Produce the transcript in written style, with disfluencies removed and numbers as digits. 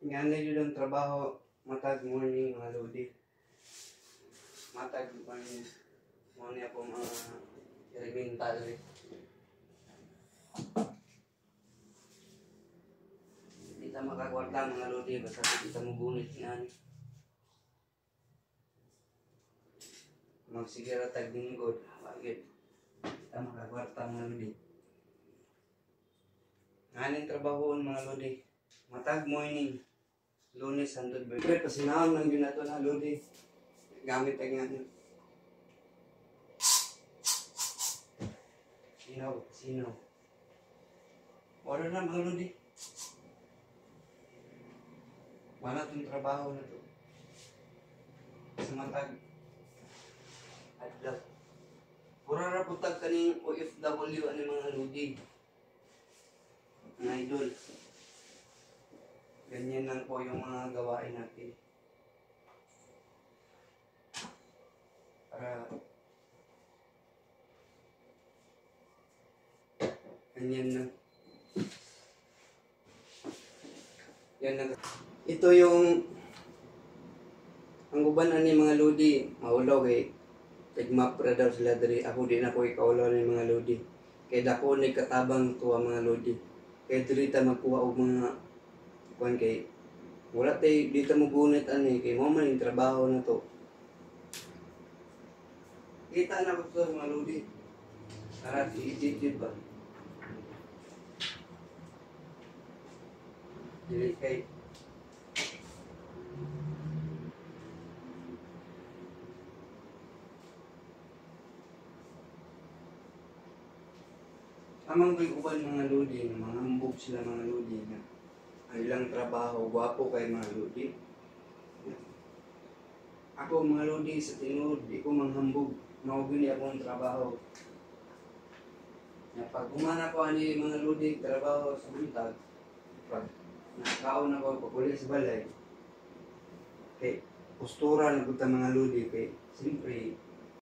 Nga na yun ang trabaho, matag morning mga lodi. Matag morning. Muna ako mga elemental eh. Hindi ta makakwarta mga lodi, basta hindi ta magunit nga. Magsigira tag lingkod, bakit? Hindi ta makakwarta mga lodi. Nganing trabahoon mga lodi. Matag morning. Lunes hangtod Berkules. Pasinahon lang yun na ito na lodi. Gamit ay nga. Sino? Wala na mga lodi. Wala itong trabaho na ito. Sa matag. Adlaw. Pura na putag kaning OFW ano mga lodi. Mga idol. Ganyan lang po yung mga gawain natin. Para ganyan lang. Yan lang. Ito yung ang uban ani mga lodi, maulaw kay tigmapra daw sila diri. Ako din ako ikaulaw ni mga lodi. Kay dako ni katabang tuwa mga lodi. Kay diri ta magkuha og mga kuan kay wala tay dito mo gunit ani kay mo man yung trabaho na to. Kita na ko sa mga lodi. Para i-edit ba? Dili kay amang uban mga lodi, mga hambog sila mga lodi na ang ilang trabaho, gwapo kay mga lodi. Ako mga lodi sa tinod, di ko manghambog. Maugini akong trabaho. Pag umana ko ani mga lodi, trabaho sa buntag, pag nakaon ako paguli sa balay, kay postura na mga lodi, kay siyempre,